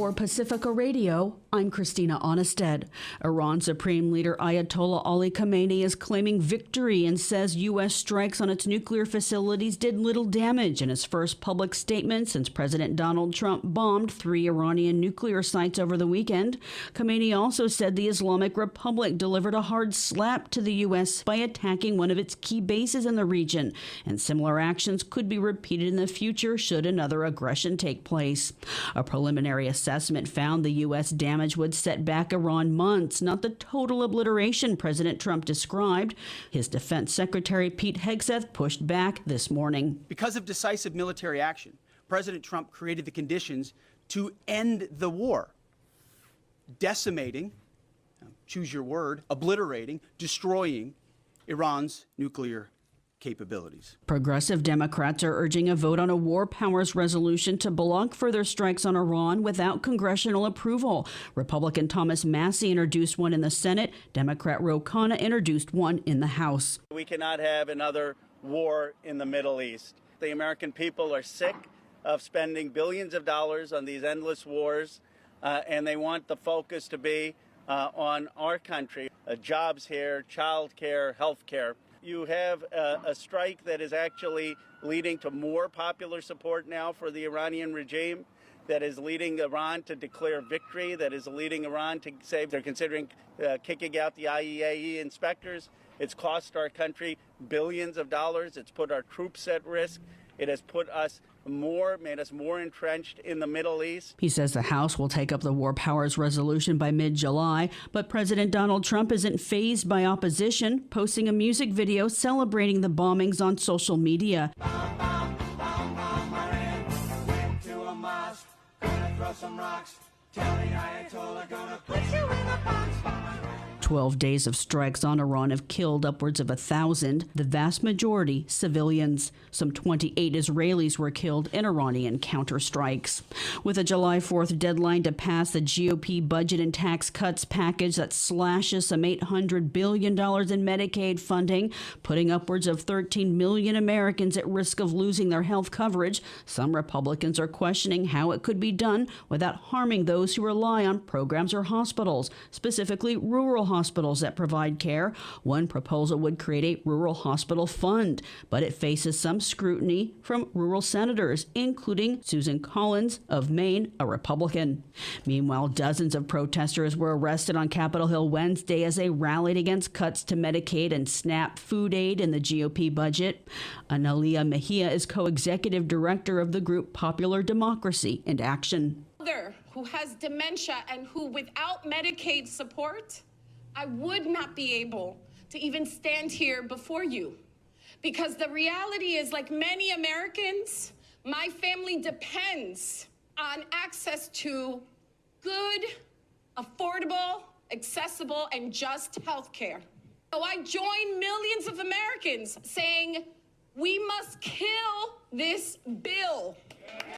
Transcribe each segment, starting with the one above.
For Pacifica Radio, I'm Christina Onnested. Iran Supreme Leader Ayatollah Ali Khamenei is claiming victory and says U.S. strikes on its nuclear facilities did little damage in his first public statement since President Donald Trump bombed 3 Iranian nuclear sites over the weekend. Khamenei also said the Islamic Republic delivered a hard slap to the U.S. by attacking one of its key bases in the region, and similar actions could be repeated in the future should another aggression take place. A preliminary assessment found the U.S. damage would set back Iran months, not the total obliteration President Trump described. His Defense Secretary Pete Hegseth pushed back this morning. Because of decisive military action, President Trump created the conditions to end the war, decimating, choose your word, obliterating, destroying Iran's nuclear capabilities. Progressive Democrats are urging a vote on a war powers resolution to block further strikes on Iran without congressional approval. Republican Thomas Massie introduced one in the Senate. Democrat Ro Khanna introduced one in the House. We cannot have another war in the Middle East. The American people are sick of spending billions of dollars on these endless wars, and they want the focus to be on our country, jobs here, child care, health care. You have a strike that is actually leading to more popular support now for the Iranian regime, that is leading Iran to declare victory, that is leading Iran to say they're considering kicking out the IAEA inspectors. It's cost our country billions of dollars. It's put our troops at risk. It has made us more entrenched in the Middle East. He says the House will take up the war powers resolution by mid-July, but President Donald Trump isn't fazed by opposition, posting a music video celebrating the bombings on social media. 12 days of strikes on Iran have killed upwards of 1,000, the vast majority civilians. Some 28 Israelis were killed in Iranian counterstrikes. With a July 4th deadline to pass the GOP budget and tax cuts package that slashes some $800 billion in Medicaid funding, putting upwards of 13 million Americans at risk of losing their health coverage, some Republicans are questioning how it could be done without harming those who rely on programs or hospitals, specifically rural hospitals that provide care. One proposal would create a rural hospital fund, but it faces some scrutiny from rural senators, including Susan Collins of Maine, a Republican. Meanwhile, dozens of protesters were arrested on Capitol Hill Wednesday as they rallied against cuts to Medicaid and SNAP food aid in the GOP budget. Analia Mejia is co-executive director of the group Popular Democracy and Action. Who has dementia and who, without Medicaid support, I would not be able to even stand here before you. Because the reality is, like many Americans, my family depends on access to good, affordable, accessible, and just health care. So I join millions of Americans saying, we must kill this bill.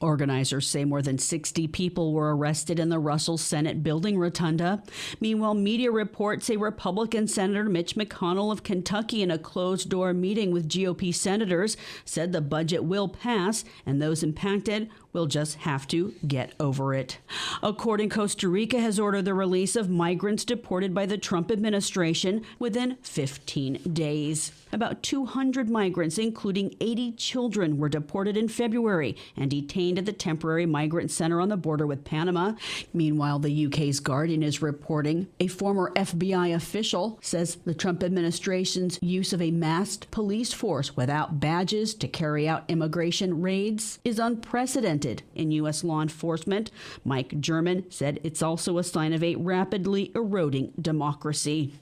Organizers say more than 60 people were arrested in the Russell Senate building rotunda. Meanwhile, media reports say Republican Senator Mitch McConnell of Kentucky, in a closed-door meeting with GOP senators, said the budget will pass and those impacted will just have to get over it. A court in Costa Rica has ordered the release of migrants deported by the Trump administration within 15 days. About 200 migrants, including 80 children, were deported in February and detained at the temporary migrant center on the border with Panama. Meanwhile, the UK's Guardian is reporting a former FBI official says the Trump administration's use of a masked police force without badges to carry out immigration raids is unprecedented in U.S. law enforcement. Mike German said it's also a sign of a rapidly eroding democracy.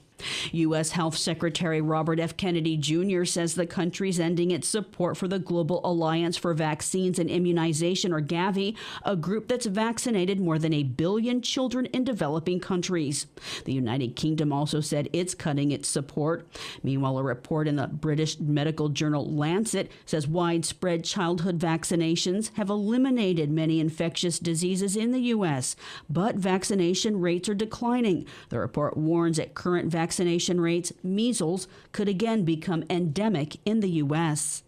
U.S. Health Secretary Robert F. Kennedy Jr. says the country's ending its support for the Global Alliance for Vaccines and Immunization, or Gavi, a group that's vaccinated more than 1 billion children in developing countries. The United Kingdom also said it's cutting its support. Meanwhile, a report in the British medical journal Lancet says widespread childhood vaccinations have eliminated many infectious diseases in the U.S., but vaccination rates are declining. The report warns that current vaccination rates, measles could again become endemic in the U.S.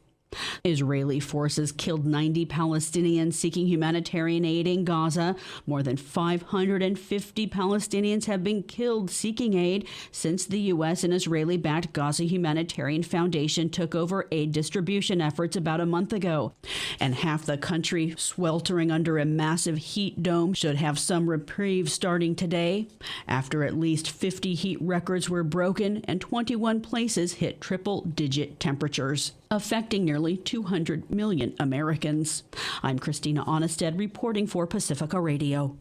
Israeli forces killed 90 Palestinians seeking humanitarian aid in Gaza. More than 550 Palestinians have been killed seeking aid since the U.S. and Israeli-backed Gaza Humanitarian Foundation took over aid distribution efforts about a month ago. And half the country, sweltering under a massive heat dome, should have some reprieve starting today, after at least 50 heat records were broken and 21 places hit triple-digit temperatures, affecting nearly 200 million Americans. I'm Christina Onnested reporting for Pacifica Radio.